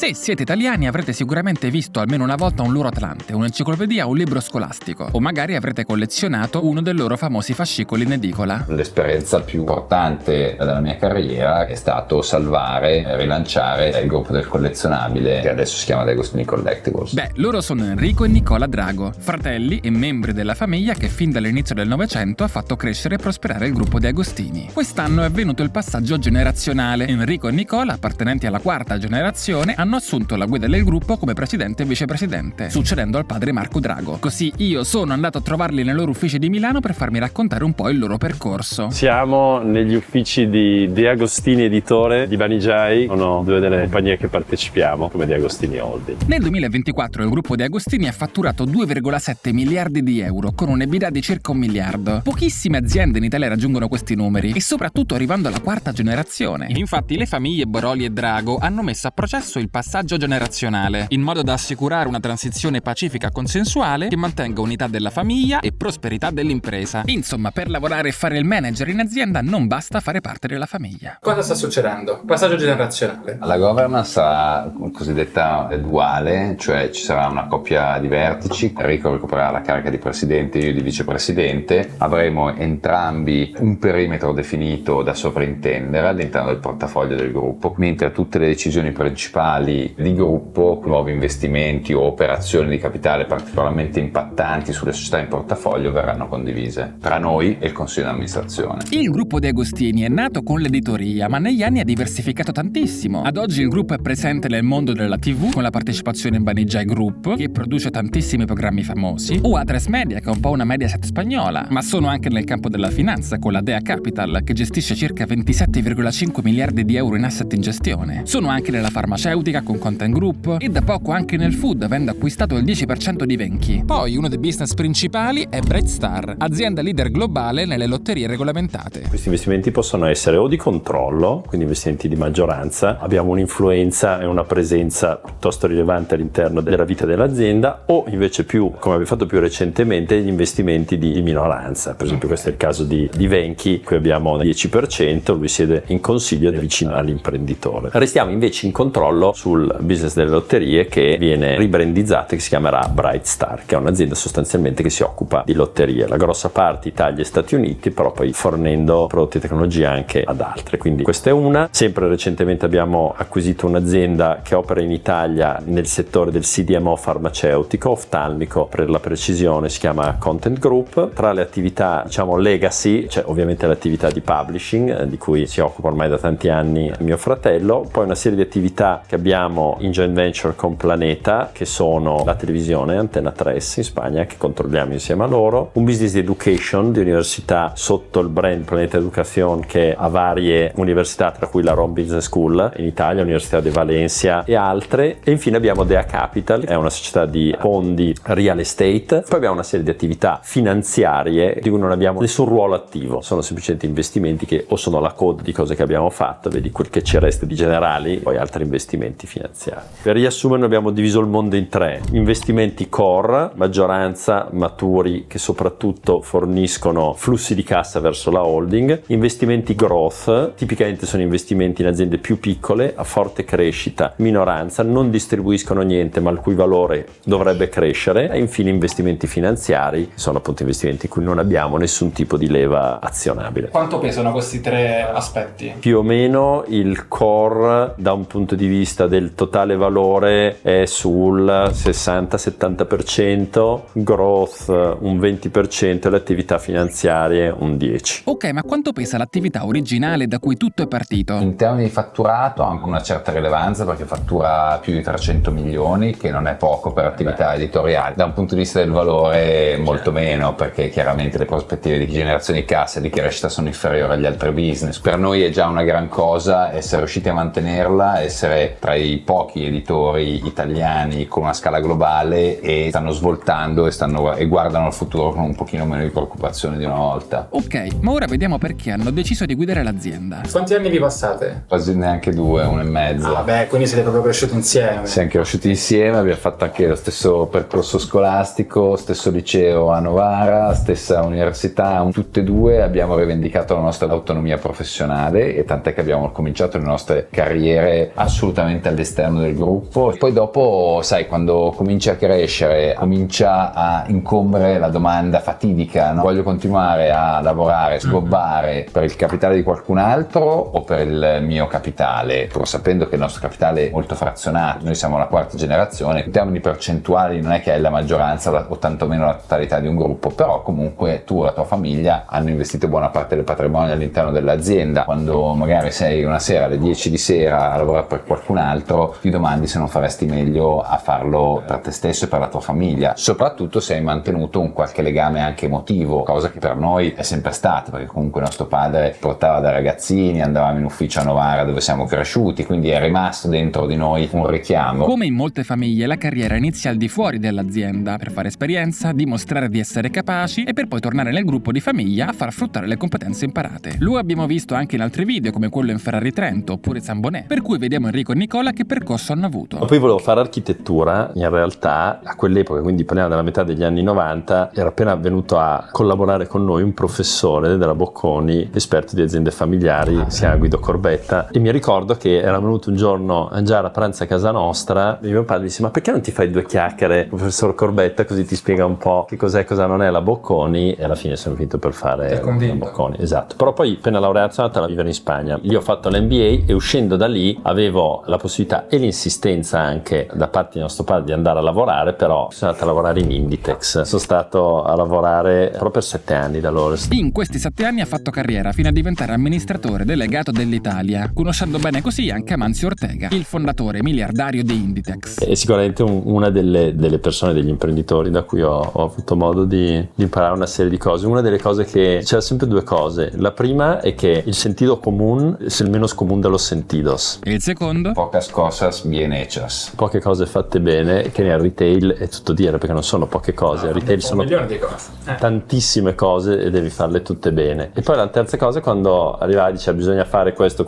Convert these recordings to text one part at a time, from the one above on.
Se siete italiani avrete sicuramente visto almeno una volta un loro Atlante, un'enciclopedia o un libro scolastico, o magari avrete collezionato uno dei loro famosi fascicoli in edicola. L'esperienza più importante della mia carriera è stato salvare e rilanciare il gruppo del collezionabile che adesso si chiama De Agostini Collectibles. Beh, loro sono Enrico e Nicola Drago, fratelli e membri della famiglia che fin dall'inizio del Novecento ha fatto crescere e prosperare il gruppo De Agostini. Quest'anno è avvenuto il passaggio generazionale. Enrico e Nicola, appartenenti alla quarta generazione, hanno assunto la guida del gruppo come presidente e vicepresidente, succedendo al padre Marco Drago. Così io sono andato a trovarli nei loro uffici di Milano per farmi raccontare un po' il loro percorso. Siamo negli uffici di De Agostini Editore di Banigiai, sono due delle compagnie che partecipiamo come De Agostini Holding. Nel 2024 il gruppo De Agostini ha fatturato 2,7 miliardi di euro con un EBITDA di circa 1 miliardo. Pochissime aziende in Italia raggiungono questi numeri e soprattutto arrivando alla quarta generazione. Infatti le famiglie Boroli e Drago hanno messo a processo il passaggio generazionale, in modo da assicurare una transizione pacifica e consensuale che mantenga unità della famiglia e prosperità dell'impresa. Insomma, per lavorare e fare il manager in azienda non basta fare parte della famiglia. Cosa sta succedendo? Passaggio generazionale. La governance sarà cosiddetta duale, cioè ci sarà una coppia di vertici, Enrico recupererà la carica di presidente, io di vicepresidente, avremo entrambi un perimetro definito da sovrintendere all'interno del portafoglio del gruppo, mentre tutte le decisioni principali di gruppo, nuovi investimenti o operazioni di capitale particolarmente impattanti sulle società in portafoglio verranno condivise tra noi e il consiglio di amministrazione. Il gruppo De Agostini è nato con l'editoria, ma negli anni ha diversificato tantissimo. Ad oggi il gruppo è presente nel mondo della TV con la partecipazione in Banijay Group, che produce tantissimi programmi famosi, o A3 Media, che è un po' una Mediaset spagnola, ma sono anche nel campo della finanza con la Dea Capital, che gestisce circa 27,5 miliardi di euro in asset in gestione. Sono anche nella farmaceutica con Content Group e da poco anche nel food, avendo acquistato il 10% di Venchi. Poi uno dei business principali è Bright Star, azienda leader globale nelle lotterie regolamentate. Questi investimenti possono essere o di controllo, quindi investimenti di maggioranza, abbiamo un'influenza e una presenza piuttosto rilevante all'interno della vita dell'azienda, o invece più, come abbiamo fatto più recentemente, gli investimenti di minoranza. Per esempio questo è il caso di Venchi, qui abbiamo il 10%, lui siede in consiglio ed è vicino all'imprenditore. Restiamo invece in controllo sul business delle lotterie che viene ribrandizzata, che si chiamerà Bright Star, che è un'azienda sostanzialmente che si occupa di lotterie, la grossa parte Italia e Stati Uniti, però poi fornendo prodotti e tecnologie anche ad altre. Quindi questa è una. Sempre recentemente abbiamo acquisito un'azienda che opera in Italia nel settore del CDMO farmaceutico, oftalmico per la precisione, si chiama Content Group. Tra le attività diciamo legacy c'è ovviamente l'attività di publishing di cui si occupa ormai da tanti anni mio fratello, poi una serie di attività che abbiamo in joint venture con Planeta, che sono la televisione Antena 3 in Spagna che controlliamo insieme a loro, un business di education di università sotto il brand Planeta Educación che ha varie università tra cui la Rome Business School in Italia, Università di Valencia e altre, e infine abbiamo Dea Capital, è una società di fondi real estate. Poi abbiamo una serie di attività finanziarie di cui non abbiamo nessun ruolo attivo, sono semplicemente investimenti che o sono la code di cose che abbiamo fatto, vedi quel che ci resta di generali, poi altri investimenti finanziari. Per riassumere noi abbiamo diviso il mondo in tre: investimenti core, maggioranza maturi che soprattutto forniscono flussi di cassa verso la holding, investimenti growth, tipicamente sono investimenti in aziende più piccole a forte crescita, minoranza, non distribuiscono niente ma il cui valore dovrebbe crescere, e infine investimenti finanziari, sono appunto investimenti in cui non abbiamo nessun tipo di leva azionabile. Quanto pesano questi tre aspetti? Più o meno il core da un punto di vista del totale valore è sul 60-70%, growth un 20% e le attività finanziarie un 10%. Ok, ma quanto pesa l'attività originale da cui tutto è partito? In termini di fatturato ha anche una certa rilevanza perché fattura più di 300 milioni, che non è poco per attività editoriali. Da un punto di vista del valore molto meno, perché chiaramente le prospettive di generazione di cassa e di crescita sono inferiori agli altri business. Per noi è già una gran cosa essere riusciti a mantenerla, essere tra i pochi editori italiani con una scala globale e stanno svoltando e guardano al futuro con un pochino meno di preoccupazione di una volta. Ok, ma ora vediamo perché hanno deciso di guidare l'azienda. Quanti anni vi passate? Quasi neanche 2, 1 e mezzo. Ah beh, quindi siete proprio cresciuti insieme. Siamo cresciuti insieme, abbiamo fatto anche lo stesso percorso scolastico, stesso liceo a Novara, stessa università, tutte e due abbiamo rivendicato la nostra autonomia professionale, e tant'è che abbiamo cominciato le nostre carriere assolutamente all'esterno del gruppo. Poi dopo, sai, quando cominci a crescere, comincia a incombere la domanda fatidica, no? Voglio continuare a lavorare, sgobbare per il capitale di qualcun altro o per il mio capitale, pur sapendo che il nostro capitale è molto frazionato. Noi siamo la quarta generazione, in termini percentuali non è che è la maggioranza o tantomeno la totalità di un gruppo, però comunque tu e la tua famiglia hanno investito buona parte del patrimonio all'interno dell'azienda. Quando magari sei una sera alle 10 di sera a lavorare per qualcun altro, ti domandi se non faresti meglio a farlo per te stesso e per la tua famiglia, soprattutto se hai mantenuto un qualche legame anche emotivo, cosa che per noi è sempre stata, perché comunque nostro padre portava da ragazzini, andavamo in ufficio a Novara dove siamo cresciuti, quindi è rimasto dentro di noi un richiamo. Come in molte famiglie, la carriera inizia al di fuori dell'azienda per fare esperienza, dimostrare di essere capaci e per poi tornare nel gruppo di famiglia a far fruttare le competenze imparate. Lo abbiamo visto anche in altri video come quello in Ferrari Trento oppure Zambonè, per cui vediamo Enrico e Nicola che percorso hanno avuto. Poi volevo fare architettura, in realtà a quell'epoca, quindi parliamo della metà degli anni 90, era appena venuto a collaborare con noi un professore della Bocconi, esperto di aziende familiari, si chiama Guido Corbetta, e mi ricordo che era venuto un giorno a mangiare a pranzo a casa nostra e mio padre disse: ma perché non ti fai 2 chiacchiere, professor Corbetta, così ti spiega un po' che cos'è e cosa non è la Bocconi, e alla fine sono finito per fare la Bocconi. Esatto. Però poi appena laureato sono andato a vivere in Spagna, lì ho fatto l'MBA e uscendo da lì avevo la possibilità e l'insistenza anche da parte di nostro padre di andare a lavorare, però sono andato a lavorare in Inditex, sono stato a lavorare proprio per 7 anni da loro. In questi 7 anni ha fatto carriera fino a diventare amministratore delegato dell'Italia, conoscendo bene così anche Amanzio Ortega, il fondatore miliardario di Inditex. È sicuramente una delle persone, degli imprenditori da cui ho avuto modo di imparare una serie di cose. Una delle cose che c'era sempre 2 cose. La prima è che il sentido común es el menos común de los sentidos. E il secondo? Pocas cosas bien hechas. Poche cose fatte bene, che nel retail è tutto dire, perché non sono poche cose, il retail sono milioni di cose. Tantissime cose e devi farle tutte bene. E poi la terza cosa, quando arrivava e diceva bisogna fare questo,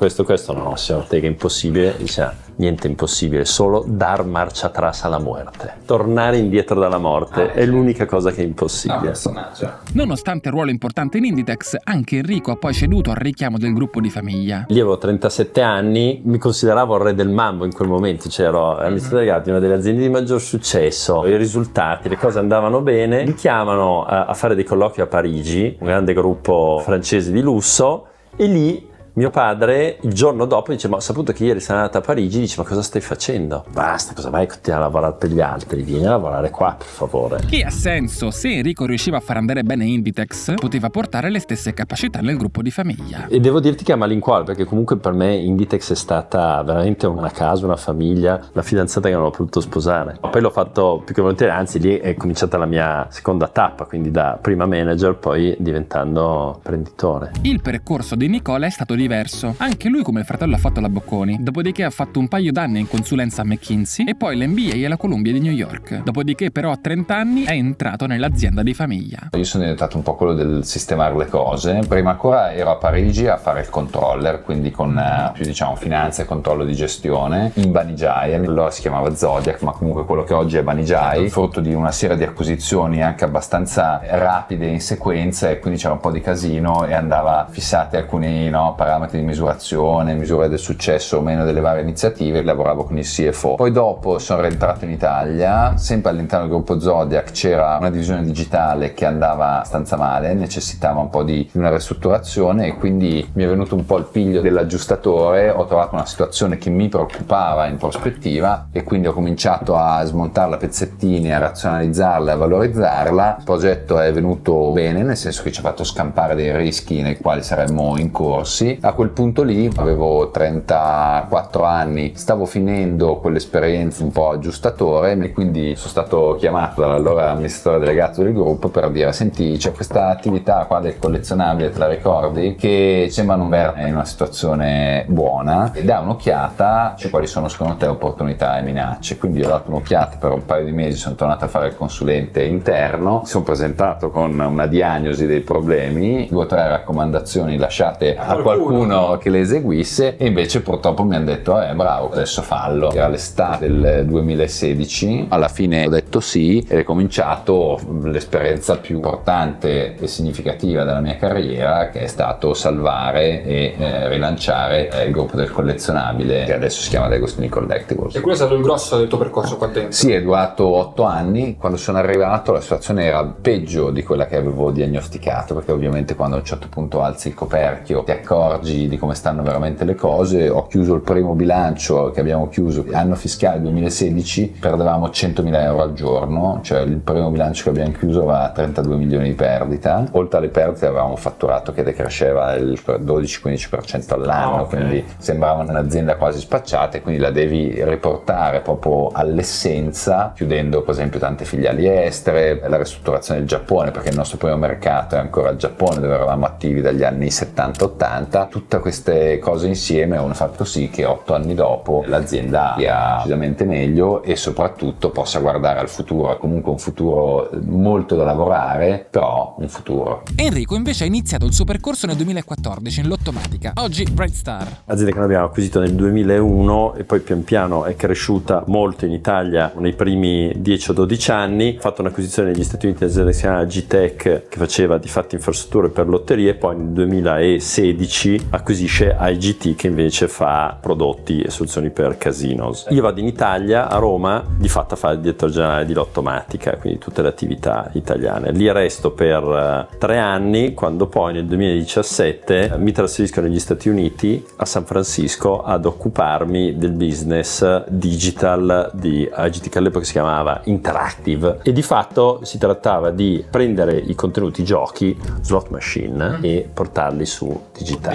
no, signor Ortega, è impossibile, diceva niente impossibile, solo dar marcia atrás alla muerte, tornare indietro dalla morte è l'unica cosa che è impossibile. Nonostante il ruolo importante in Inditex, anche Enrico ha poi ceduto al richiamo del gruppo di famiglia. Lì avevo 37 anni, mi consideravo il re del mambo in quel momento, cioè ero amministratore delegato di una delle aziende di maggior successo, i risultati, le cose andavano bene, mi chiamano a fare dei colloqui a Parigi, un grande gruppo francese di lusso, e lì mio padre il giorno dopo dice: ma ho saputo che ieri sei andata a Parigi, dice: ma cosa stai facendo? Basta, cosa vai a lavorare per gli altri, vieni a lavorare qua per favore. Che ha senso, se Enrico riusciva a far andare bene Inditex, poteva portare le stesse capacità nel gruppo di famiglia. E devo dirti che a malincuore, perché comunque per me Inditex è stata veramente una casa, una famiglia, la fidanzata che non ho potuto sposare. Poi l'ho fatto più che volentieri, anzi lì è cominciata la mia seconda tappa, quindi da prima manager poi diventando imprenditore. Il percorso di Nicola è stato diverso. Anche lui come il fratello ha fatto la Bocconi, dopodiché ha fatto un paio d'anni in consulenza a McKinsey e poi l'MBA alla Columbia di New York. Dopodiché però a 30 anni è entrato nell'azienda di famiglia. Io sono diventato un po' quello del sistemare le cose. Prima ancora ero a Parigi a fare il controller, quindi con più finanza e controllo di gestione in Banijay, allora si chiamava Zodiac, ma comunque quello che oggi è Banijay, frutto di una serie di acquisizioni anche abbastanza rapide in sequenza, e quindi c'era un po' di casino e andava fissati alcuni parametri di misurazione, misure del successo o meno delle varie iniziative. Lavoravo con il CFO. Poi dopo sono rientrato in Italia, sempre all'interno del gruppo Zodiac c'era una divisione digitale che andava abbastanza male, necessitava un po' di una ristrutturazione, e quindi mi è venuto un po' il piglio dell'aggiustatore. Ho trovato una situazione che mi preoccupava in prospettiva e quindi ho cominciato a smontarla a pezzettini, a razionalizzarla, a valorizzarla. Il progetto è venuto bene, nel senso che ci ha fatto scampare dei rischi nei quali saremmo incorsi. A quel punto lì avevo 34 anni, stavo finendo quell'esperienza un po' aggiustatore, e quindi sono stato chiamato dall'allora amministratore delegato del gruppo per dire: senti, c'è questa attività qua del collezionabile, te la ricordi? Che sembra non essere in una situazione buona, e dà un'occhiata su quali sono secondo te opportunità e minacce. Quindi ho dato un'occhiata per un paio di mesi, sono tornato a fare il consulente interno, mi sono presentato con una diagnosi dei problemi, 2 o 3 raccomandazioni lasciate a qualcuno qualcuno che le eseguisse, e invece purtroppo mi hanno detto bravo, adesso fallo. Era l'estate del 2016, alla fine ho detto sì ed è cominciato l'esperienza più importante e significativa della mia carriera, che è stato salvare e rilanciare il gruppo del collezionabile, che adesso si chiama D'Agostini Collectibles. E quello è stato il grosso del tuo percorso qua dentro? Sì, è durato 8 anni. Quando sono arrivato la situazione era peggio di quella che avevo diagnosticato, perché ovviamente quando a un certo punto alzi il coperchio ti accorgi di come stanno veramente le cose. Ho chiuso il primo bilancio che abbiamo chiuso, anno fiscale 2016, perdevamo 100.000 euro al giorno, cioè il primo bilancio che abbiamo chiuso aveva 32 milioni di perdita. Oltre alle perdite avevamo un fatturato che decresceva il 12-15% all'anno, okay. Quindi sembrava un'azienda quasi spacciata, e quindi la devi riportare proprio all'essenza, chiudendo per esempio tante filiali estere, la ristrutturazione del Giappone, perché il nostro primo mercato è ancora il Giappone, dove eravamo attivi dagli anni 70-80. Tutte queste cose insieme hanno fatto sì che 8 anni dopo l'azienda sia decisamente meglio e soprattutto possa guardare al futuro, comunque un futuro molto da lavorare, però un futuro. Enrico invece ha iniziato il suo percorso nel 2014 in Lottomatica, oggi Bright Star. Azienda che noi abbiamo acquisito nel 2001 e poi pian piano è cresciuta molto in Italia nei primi 10 o 12 anni. Ha fatto un'acquisizione negli Stati Uniti dell'azienda che si chiama G-Tech, che faceva di fatto infrastrutture per lotterie, poi nel 2016 acquisisce IGT, che invece fa prodotti e soluzioni per casinos. Io vado in Italia, a Roma, di fatto a fare il direttore generale di Lottomatica, quindi tutte le attività italiane. Lì resto per 3 anni, quando poi nel 2017 mi trasferisco negli Stati Uniti, a San Francisco, ad occuparmi del business digital di IGT, che all'epoca si chiamava Interactive, e di fatto si trattava di prendere i contenuti giochi, slot machine, e portarli su digitale.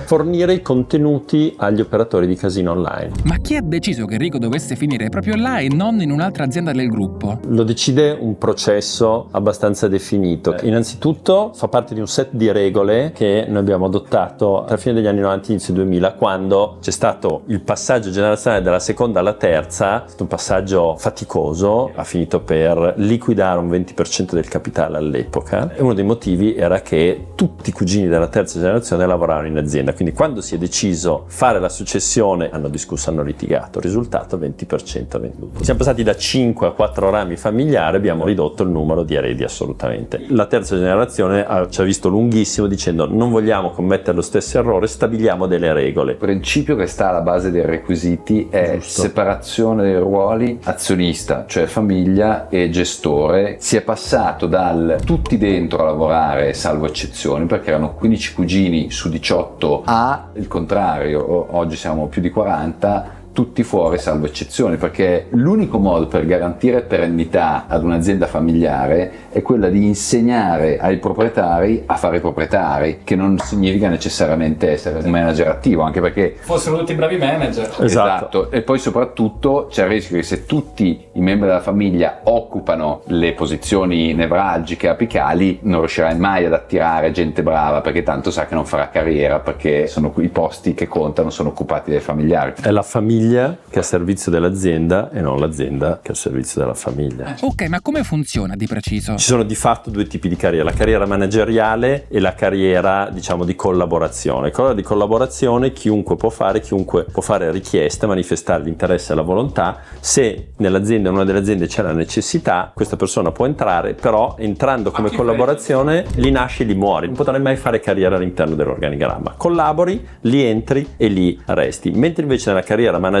Fornire i contenuti agli operatori di casino online. Ma chi ha deciso che Enrico dovesse finire proprio là e non in un'altra azienda del gruppo? Lo decide un processo abbastanza definito. Innanzitutto fa parte di un set di regole che noi abbiamo adottato tra fine degli anni 90 e inizio 2000, quando c'è stato il passaggio generazionale dalla seconda alla terza. È stato un passaggio faticoso, ha finito per liquidare un 20% del capitale all'epoca, e uno dei motivi era che tutti i cugini della terza generazione lavoravano in azienda, quindi quando si è deciso fare la successione hanno discusso, hanno litigato, risultato 20% venduto. Siamo passati da 5 a 4 rami familiari, abbiamo ridotto il numero di eredi assolutamente. La terza generazione ci ha visto lunghissimo dicendo: non vogliamo commettere lo stesso errore, stabiliamo delle regole. Il principio che sta alla base dei requisiti è separazione dei ruoli, azionista, cioè famiglia, e gestore. Si è passato dal tutti dentro a lavorare, salvo eccezioni, perché erano 15 cugini su 18, a il contrario, oggi siamo più di 40, tutti fuori salvo eccezioni, perché l'unico modo per garantire perennità ad un'azienda familiare è quella di insegnare ai proprietari a fare i proprietari, che non significa necessariamente essere un manager attivo, anche perché fossero tutti bravi manager. Esatto. E poi soprattutto c'è il rischio che se tutti i membri della famiglia occupano le posizioni nevralgiche, apicali, non riuscirai mai ad attirare gente brava, perché tanto sa che non farà carriera, perché sono i posti che contano, sono occupati dai familiari. È la famiglia che è a servizio dell'azienda e non l'azienda che è a servizio della famiglia. Ok, ma come funziona di preciso? Ci sono di fatto 2 tipi di carriera: la carriera manageriale e la carriera, diciamo, di collaborazione. Quella di collaborazione chiunque può fare richiesta, manifestare l'interesse e la volontà. Se nell'azienda, in una delle aziende, c'è la necessità, questa persona può entrare, però entrando come collaborazione lì nasci, lì muori, non potrai mai fare carriera all'interno dell'organigramma. Collabori, lì entri e lì resti. Mentre invece nella carriera manageriale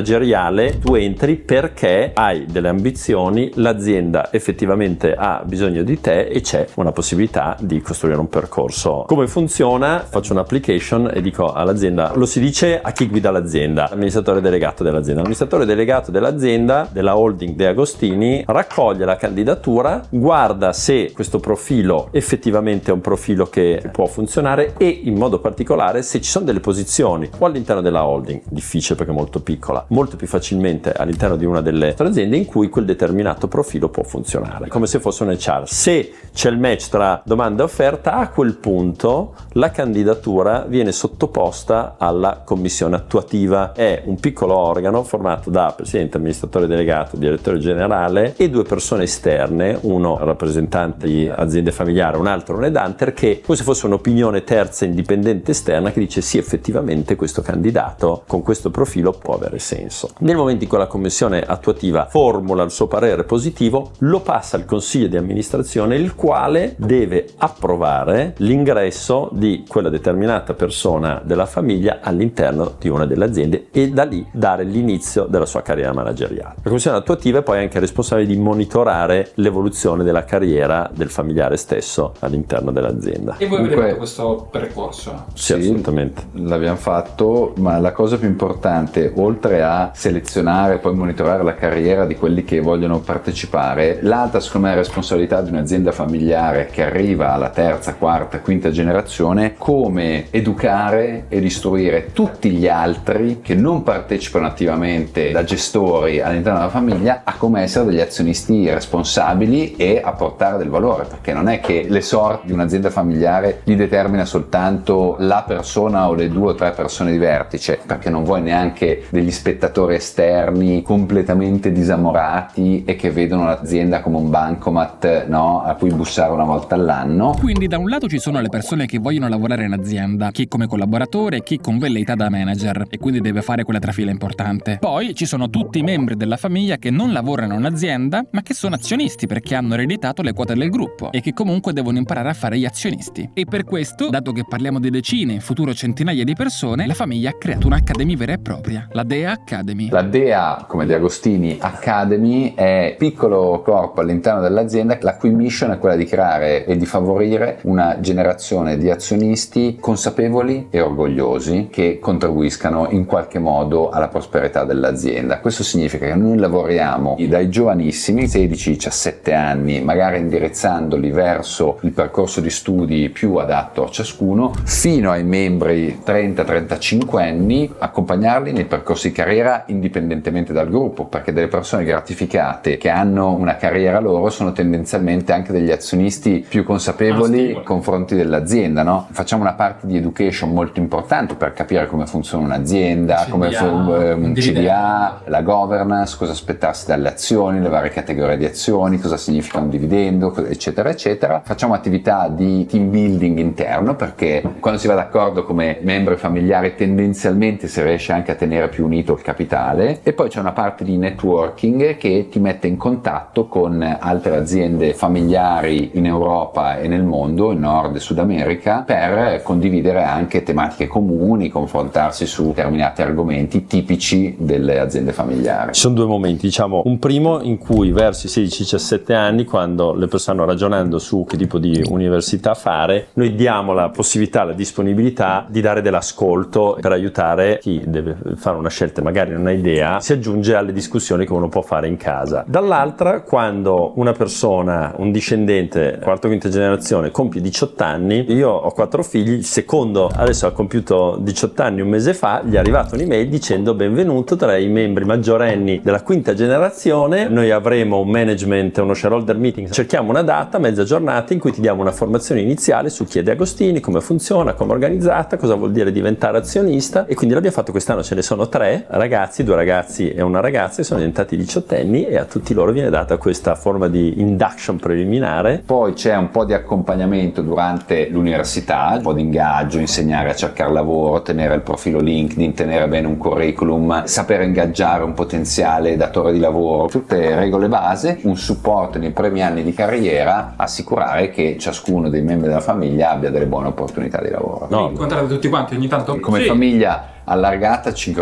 tu entri perché hai delle ambizioni, l'azienda effettivamente ha bisogno di te e c'è una possibilità di costruire un percorso. Come funziona? Faccio un'application e dico all'azienda, lo si dice a chi guida l'azienda, amministratore delegato dell'azienda. L'amministratore delegato dell'azienda, della holding De Agostini, raccoglie la candidatura, guarda se questo profilo effettivamente è un profilo che può funzionare, e in modo particolare se ci sono delle posizioni o all'interno della holding, difficile perché è molto piccola, trova molto più facilmente all'interno di una delle aziende in cui quel determinato profilo può funzionare, come se fosse un HR. Se c'è il match tra domanda e offerta, a quel punto la candidatura viene sottoposta alla commissione attuativa. È un piccolo organo formato da presidente, amministratore delegato, direttore generale e 2 persone esterne, uno rappresentante di aziende familiari, un altro un headhunter, che come se fosse un'opinione terza indipendente esterna che dice sì, effettivamente questo candidato con questo profilo può avere senso. Nel momento in cui la commissione attuativa formula il suo parere positivo, lo passa al consiglio di amministrazione, il quale deve approvare l'ingresso di quella determinata persona della famiglia all'interno di una delle aziende e da lì dare l'inizio della sua carriera manageriale. La commissione attuativa è poi anche responsabile di monitorare l'evoluzione della carriera del familiare stesso all'interno dell'azienda. E voi avete fatto questo percorso? Sì, assolutamente. L'abbiamo fatto, ma la cosa più importante, oltre a selezionare e poi monitorare la carriera di quelli che vogliono partecipare, l'alta secondo me responsabilità di un'azienda familiare che arriva alla terza, quarta, quinta generazione, come educare ed istruire tutti gli altri che non partecipano attivamente da gestori all'interno della famiglia a come essere degli azionisti responsabili e a portare del valore, perché non è che le sorti di un'azienda familiare li determina soltanto la persona o le 2 o 3 persone di vertice, perché non vuoi neanche degli spettatori esterni completamente disamorati e che vedono l'azienda come un bancomat, no, a cui bussare una volta all'anno. Quindi da un lato ci sono le persone che vogliono lavorare in azienda, chi come collaboratore e chi con velleità da manager, e quindi deve fare quella trafila importante. Poi ci sono tutti i membri della famiglia che non lavorano in azienda ma che sono azionisti perché hanno ereditato le quote del gruppo e che comunque devono imparare a fare gli azionisti. E per questo, dato che parliamo di decine, in futuro centinaia di persone, la famiglia ha creato un'accademia vera e propria, la Dea Academy. La Dea, come De Agostini Academy, è piccolo corpo all'interno dell'azienda la cui mission è quella di creare e di favorire una generazione di azionisti consapevoli e orgogliosi che contribuiscano in qualche modo alla prosperità dell'azienda. Questo significa che noi lavoriamo dai giovanissimi, 16-17 anni, magari indirizzandoli verso il percorso di studi più adatto a ciascuno, fino ai membri 30-35 anni, accompagnarli nei percorsi di carriera indipendentemente dal gruppo, perché delle persone gratificate che hanno una carriera loro sono tendenzialmente anche degli azionisti più consapevoli nei confronti dell'azienda, no? Facciamo una parte di education molto importante per capire come funziona un'azienda, come un CDA, la governance, cosa aspettarsi dalle azioni, le varie categorie di azioni, cosa significa un dividendo, eccetera eccetera. Facciamo attività di team building interno, perché quando si va d'accordo come membri familiari tendenzialmente si riesce anche a tenere più unito il capitale. E poi c'è una parte di networking che ti mette in contatto con altre aziende familiari in Europa e nel mondo, in Nord e Sud America, per condividere anche tematiche comuni, confrontarsi su determinati argomenti tipici delle aziende familiari. Ci sono 2 momenti, diciamo, un primo in cui verso i 16-17 anni, quando le persone stanno ragionando su che tipo di università fare, noi diamo la possibilità, la disponibilità di dare dell'ascolto per aiutare chi deve fare una scelta e magari non ha idea, si aggiunge alle discussioni che uno può fare in casa. Dall'altra, quando una persona, un discendente, quarta o quinta generazione, compie 18 anni, io ho 4 figli, il secondo adesso ha compiuto 18 anni un mese fa, gli è arrivata un'email dicendo: benvenuto tra i membri maggiorenni della quinta generazione, noi avremo un management, uno shareholder meeting, cerchiamo una data, mezza giornata in cui ti diamo una formazione iniziale su chi è De Agostini, come funziona, come è organizzata, cosa vuol dire diventare azionista. E quindi l'abbiamo fatto quest'anno, ce ne sono 3 ragazzi, 2 ragazzi e una ragazza che sono diventati 18enni e a tutti loro viene data questa forma di induction preliminare. Poi c'è un po' di accompagnamento durante l'università, un po' di ingaggio, insegnare a cercare lavoro, tenere il profilo LinkedIn, tenere bene un curriculum, saper ingaggiare un potenziale datore di lavoro, tutte regole base, un supporto nei primi anni di carriera, assicurare che ciascuno dei membri della famiglia abbia delle buone opportunità di lavoro. No, incontrate tutti quanti ogni tanto? Come famiglia allargata ci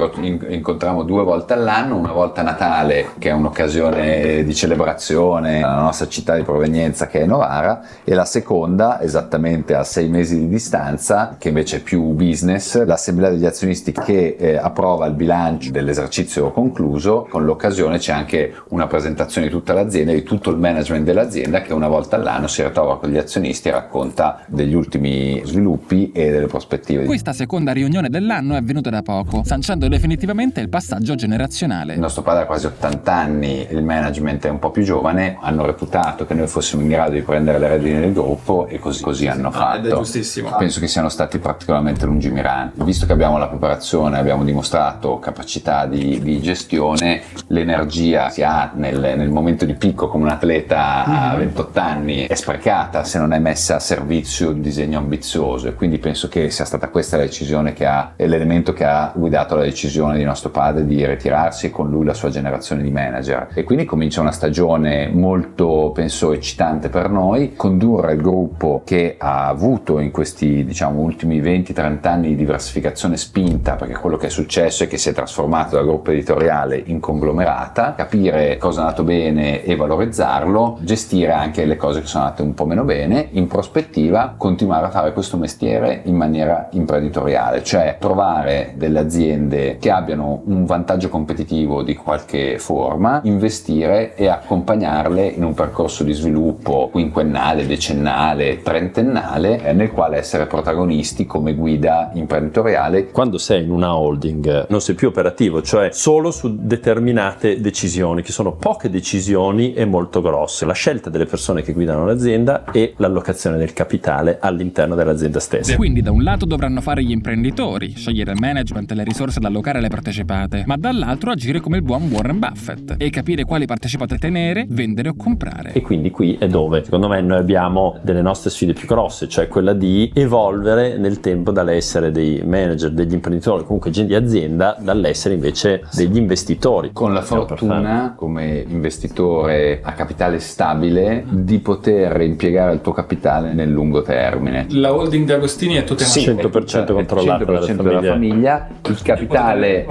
incontriamo 2 volte all'anno, una volta a Natale, che è un'occasione di celebrazione nella nostra città di provenienza, che è Novara, e la seconda esattamente a 6 mesi di distanza, che invece è più business, l'assemblea degli azionisti che approva il bilancio dell'esercizio concluso. Con l'occasione c'è anche una presentazione di tutta l'azienda, di tutto il management dell'azienda, che una volta all'anno si ritrova con gli azionisti e racconta degli ultimi sviluppi e delle prospettive. Questa seconda riunione dell'anno è avvenuta da poco, sancendo definitivamente il passaggio generazionale. Il nostro padre ha quasi 80 anni, il management è un po' più giovane, hanno reputato che noi fossimo in grado di prendere le redini del gruppo e così hanno fatto. Ed è giustissimo. Penso che siano stati particolarmente lungimiranti. Visto che abbiamo la preparazione, abbiamo dimostrato capacità di gestione, l'energia si ha nel momento di picco come un atleta a 28 anni è sprecata se non è messa a servizio di un disegno ambizioso, e quindi penso che sia stata questa la decisione è l'elemento che ha guidato la decisione di nostro padre di ritirarsi e con lui la sua generazione di manager. E quindi comincia una stagione molto, penso, eccitante per noi, condurre il gruppo che ha avuto in questi, diciamo, ultimi 20-30 anni di diversificazione spinta, perché quello che è successo è che si è trasformato da gruppo editoriale in conglomerata, capire cosa è andato bene e valorizzarlo, gestire anche le cose che sono andate un po' meno bene, in prospettiva continuare a fare questo mestiere in maniera imprenditoriale, cioè trovare delle aziende che abbiano un vantaggio competitivo di qualche forma, investire e accompagnarle in un percorso di sviluppo quinquennale, decennale, trentennale, nel quale essere protagonisti come guida imprenditoriale. Quando sei in una holding non sei più operativo, cioè solo su determinate decisioni, che sono poche decisioni e molto grosse, la scelta delle persone che guidano l'azienda e l'allocazione del capitale all'interno dell'azienda stessa. Quindi da un lato dovranno fare gli imprenditori, scegliere il management e le risorse da allocare alle partecipate, ma dall'altro agire come il buon Warren Buffett e capire quali partecipate tenere, vendere o comprare. E quindi qui è dove, secondo me, noi abbiamo delle nostre sfide più grosse, cioè quella di evolvere nel tempo dall'essere dei manager, degli imprenditori, comunque gente di azienda, dall'essere invece degli investitori. Con la fortuna, come investitore a capitale stabile, di poter impiegare il tuo capitale nel lungo termine. La holding di Agostini è tutta 100% controllata 100% dalla famiglia. Il capitale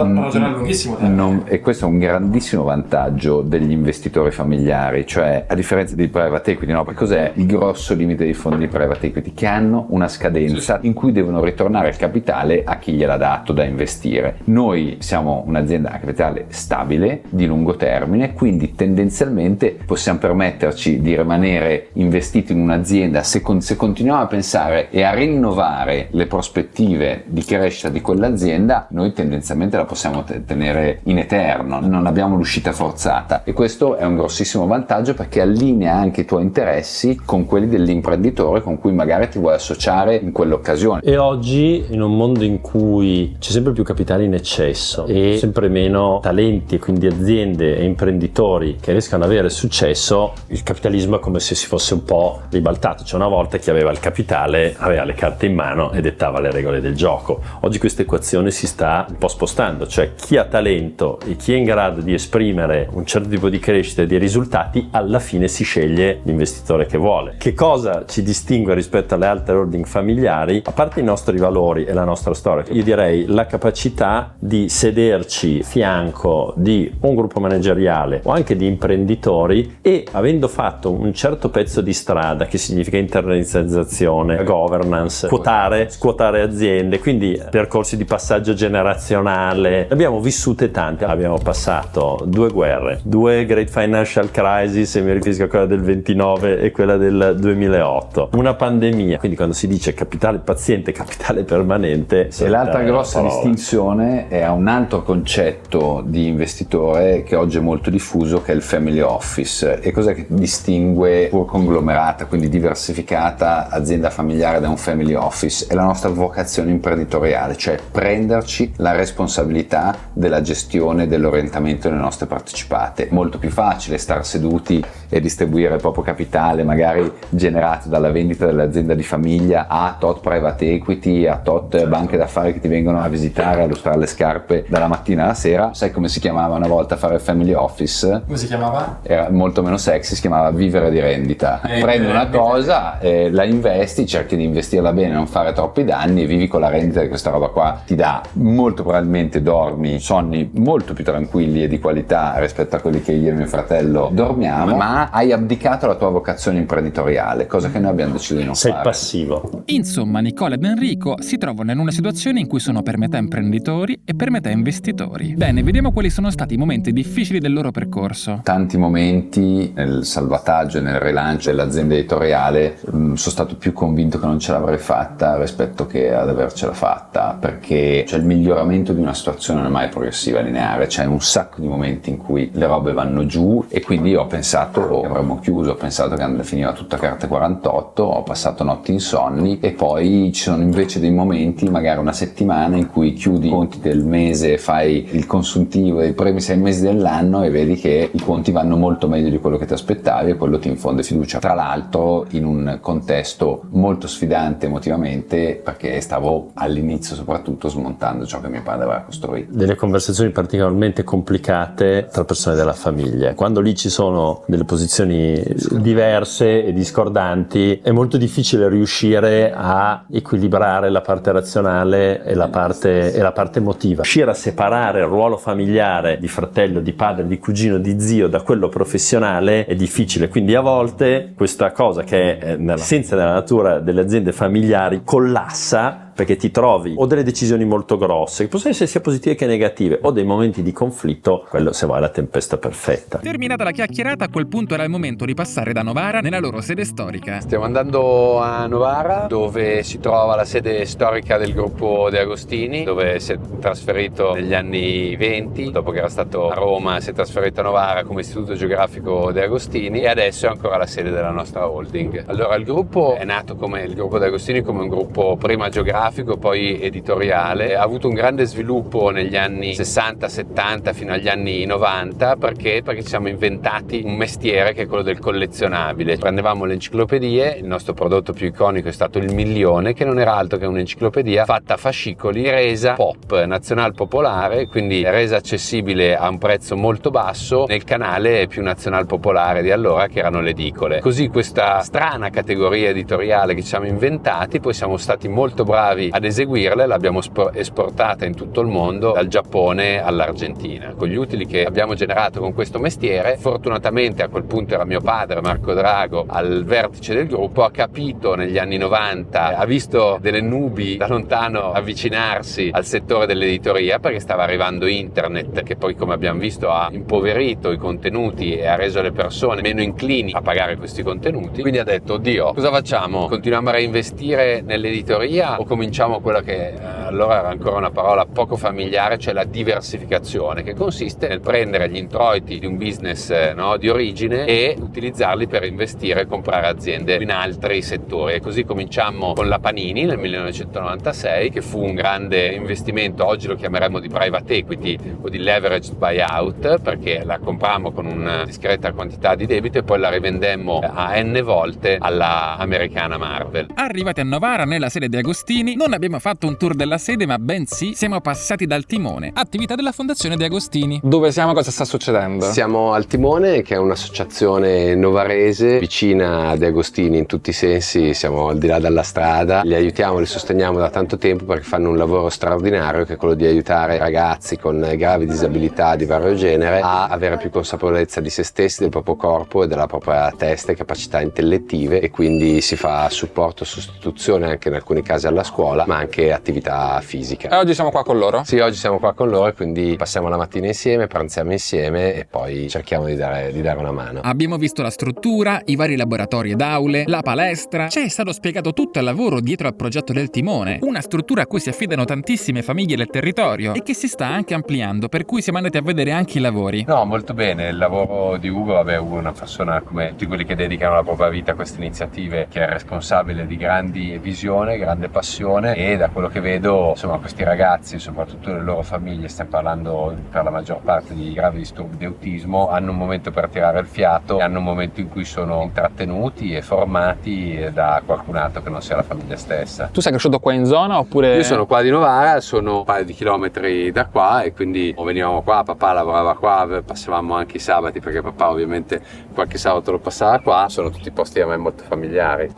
e questo è un grandissimo vantaggio degli investitori familiari, cioè a differenza di private equity, no? Perché cos'è il grosso limite dei fondi di private equity? Che hanno una scadenza in cui devono ritornare il capitale a chi gliel'ha dato da investire. Noi siamo un'azienda a capitale stabile di lungo termine, quindi tendenzialmente possiamo permetterci di rimanere investiti in un'azienda se continuiamo a pensare e a rinnovare le prospettive di crescita di quell'azienda. Noi tendenzialmente la possiamo tenere in eterno, non abbiamo l'uscita forzata, e questo è un grossissimo vantaggio perché allinea anche i tuoi interessi con quelli dell'imprenditore con cui magari ti vuoi associare in quell'occasione. E oggi, in un mondo in cui c'è sempre più capitale in eccesso e sempre meno talenti e quindi aziende e imprenditori che riescano ad avere successo, il capitalismo è come se si fosse un po' ribaltato. Cioè, una volta chi aveva il capitale aveva le carte in mano e dettava le regole del gioco. Oggi questa equazione si sta un po' spostando, cioè chi ha talento e chi è in grado di esprimere un certo tipo di crescita e di risultati alla fine si sceglie l'investitore che vuole. Che cosa ci distingue rispetto alle altre holding familiari? A parte i nostri valori e la nostra storia, io direi la capacità di sederci a fianco di un gruppo manageriale o anche di imprenditori e, avendo fatto un certo pezzo di strada, che significa internalizzazione, governance, scuotare aziende, quindi percorsi di passaggio generazionale, ne abbiamo vissute tante. Abbiamo passato 2 guerre, 2 Great Financial Crisis, e mi riferisco a quella del 29 e quella del 2008, una pandemia. Quindi quando si dice capitale paziente, capitale permanente, e l'altra grossa distinzione è un altro concetto di investitore che oggi è molto diffuso, che è il family office. E cos'è che distingue pur conglomerata, quindi diversificata, azienda familiare da un family office? È la nostra vocazione imprenditoriale, cioè prenderci la responsabilità della gestione, dell'orientamento delle nostre partecipate. Molto più facile star seduti e distribuire il proprio capitale, magari generato dalla vendita dell'azienda di famiglia, a tot private equity, a tot banche d'affari che ti vengono a visitare, a lustrare le scarpe dalla mattina alla sera. Sai come si chiamava una volta fare il family office? Come si chiamava? Era molto meno sexy, si chiamava vivere di rendita. Prendi una cosa, la investi, cerchi di investirla bene, non fare troppi danni e vivi con la rendita che questa roba qua ti dà. Molto probabilmente dormi sonni molto più tranquilli e di qualità rispetto a quelli che io e mio fratello dormiamo, ma hai abdicato la tua vocazione imprenditoriale, cosa che noi abbiamo deciso di non fare. Sei passivo. Insomma, Nicola ed Enrico si trovano in una situazione in cui sono per metà imprenditori e per metà investitori. Bene, vediamo quali sono stati i momenti difficili del loro percorso. Tanti momenti nel salvataggio e nel rilancio dell'azienda editoriale sono stato più convinto che non ce l'avrei fatta rispetto che ad avercela fatta, perché che il miglioramento di una situazione non è mai progressiva lineare, c'è un sacco di momenti in cui le robe vanno giù e quindi ho pensato che avremmo chiuso, ho pensato che finiva tutta carte 48, ho passato notti insonni e poi ci sono invece dei momenti, magari una settimana, in cui chiudi i conti del mese, fai il consuntivo dei primi 6 mesi dell'anno e vedi che i conti vanno molto meglio di quello che ti aspettavi e quello ti infonde fiducia. Tra l'altro in un contesto molto sfidante emotivamente, perché stavo all'inizio soprattutto smontando ciò che mio padre aveva costruito. Delle conversazioni particolarmente complicate tra persone della famiglia. Quando lì ci sono delle posizioni diverse e discordanti, è molto difficile riuscire a equilibrare la parte razionale e la parte emotiva. Riuscire a separare il ruolo familiare di fratello, di padre, di cugino, di zio da quello professionale è difficile. Quindi a volte questa cosa, che è nell'essenza della natura delle aziende familiari, collassa perché ti trovi o delle decisioni molto grosse, che possono essere sia positive che negative, o dei momenti di conflitto. Quello, se vuoi, è la tempesta perfetta. Terminata la chiacchierata, a quel punto era il momento di passare da Novara nella loro sede storica. Stiamo andando a Novara, dove si trova la sede storica del gruppo De Agostini, dove si è trasferito negli anni 20, dopo che era stato a Roma si è trasferito a Novara come istituto geografico De Agostini, e adesso è ancora la sede della nostra holding. Allora, il gruppo è nato come il gruppo De Agostini come un gruppo prima geografico, poi editoriale, ha avuto un grande sviluppo negli anni 60-70 fino agli anni 90 perché ci siamo inventati un mestiere che è quello del collezionabile. Prendevamo le enciclopedie, il nostro prodotto più iconico è stato il Milione, che non era altro che un'enciclopedia fatta a fascicoli, resa pop, nazional popolare, quindi resa accessibile a un prezzo molto basso nel canale più nazional popolare di allora, che erano le edicole. Così questa strana categoria editoriale che ci siamo inventati, poi siamo stati molto bravi ad eseguirle, l'abbiamo esportata in tutto il mondo, dal Giappone all'Argentina. Con gli utili che abbiamo generato con questo mestiere, fortunatamente a quel punto era mio padre, Marco Drago, al vertice del gruppo, ha capito negli anni 90, ha visto delle nubi da lontano avvicinarsi al settore dell'editoria, perché stava arrivando internet, che poi, come abbiamo visto, ha impoverito i contenuti e ha reso le persone meno inclini a pagare questi contenuti. Quindi ha detto: oddio, cosa facciamo? Continuiamo a reinvestire nell'editoria o cominciamo quella che allora era ancora una parola poco familiare, cioè la diversificazione, che consiste nel prendere gli introiti di un business di origine e utilizzarli per investire e comprare aziende in altri settori. E così cominciammo con la Panini nel 1996, che fu un grande investimento, oggi lo chiameremmo di private equity o di leveraged buyout, perché la comprammo con una discreta quantità di debito e poi la rivendemmo a n volte alla americana Marvel. Arrivati a Novara nella sede di Agostini, non abbiamo fatto un tour della sede, ma bensì siamo passati dal Timone, attività della Fondazione De Agostini. Dove siamo? Cosa sta succedendo? Siamo al Timone, che è un'associazione novarese vicina a De Agostini in tutti i sensi, siamo al di là della strada, li aiutiamo, li sosteniamo da tanto tempo perché fanno un lavoro straordinario, che è quello di aiutare ragazzi con gravi disabilità di vario genere a avere più consapevolezza di se stessi, del proprio corpo e della propria testa e capacità intellettive, e quindi si fa supporto, sostituzione anche in alcuni casi alla scuola, ma anche attività fisica. E oggi siamo qua con loro? Sì, oggi siamo qua con loro e quindi passiamo la mattina insieme, pranziamo insieme e poi cerchiamo di dare una mano. Abbiamo visto la struttura, i vari laboratori ed aule, la palestra. Ci è stato spiegato tutto il lavoro dietro al progetto del Timone, una struttura a cui si affidano tantissime famiglie del territorio e che si sta anche ampliando, per cui siamo andati a vedere anche i lavori. No, molto bene, il lavoro di Ugo, Ugo è una persona come tutti quelli che dedicano la propria vita a queste iniziative, che è responsabile di grandi visione, grande passione, e da quello che vedo, insomma, questi ragazzi, soprattutto le loro famiglie, stiamo parlando per la maggior parte di gravi disturbi di autismo, hanno un momento per tirare il fiato e hanno un momento in cui sono intrattenuti e formati da qualcun altro che non sia la famiglia stessa. Tu sei cresciuto qua in zona oppure? Io sono qua di Novara, sono un paio di chilometri da qua e quindi venivamo qua, papà lavorava qua, passavamo anche i sabati perché papà ovviamente qualche sabato lo passava qua, sono tutti posti a me molto familiari.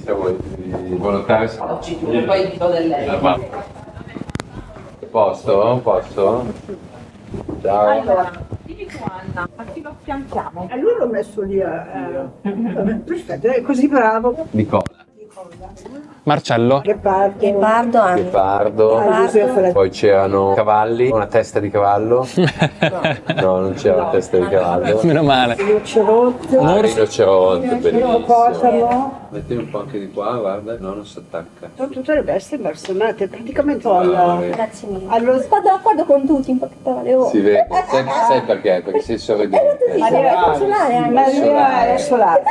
Siamo i volontari. Oggi tu poi ti do del lei. Posto? Ciao. Allora, dimmi tu Anna, a chi lo affianchiamo? Allora l'ho messo lì perfetto, è così bravo. Nicola. Marcello. Ghepardo anche. Ghepardo, poi c'erano cavalli, una testa di cavallo. No, non c'era una testa di cavallo. Meno male. Rinoceronte, bellissimo. Ippopotamo. Metti un po' anche di qua, guarda, no, non si attacca. Sono tutte le bestie impersonate, praticamente Grazie mille. allo Vado d'accordo con tutti, in poche parole. Si vede, sai perché? Perché sei sorridente. Maria solare anche. Maria è solare.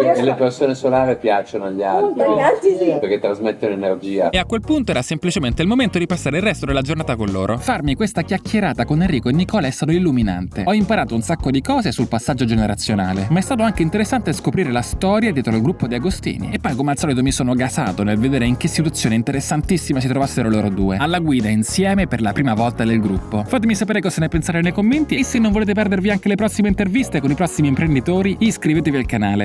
E le persone solari piacciono agli altri, Agli altri sì. perché trasmettono energia. E a quel punto era semplicemente il momento di passare il resto della giornata con loro. Farmi questa chiacchierata con Enrico e Nicola è stato illuminante. Ho imparato un sacco di cose sul passaggio generazionale, ma è stato anche interessante scoprire la storia dietro il gruppo di Agostini. E poi, come al solito, mi sono gasato nel vedere in che situazione interessantissima si trovassero loro due, alla guida insieme per la prima volta del gruppo. Fatemi sapere cosa ne pensate nei commenti, e se non volete perdervi anche le prossime interviste con i prossimi imprenditori, iscrivetevi al canale.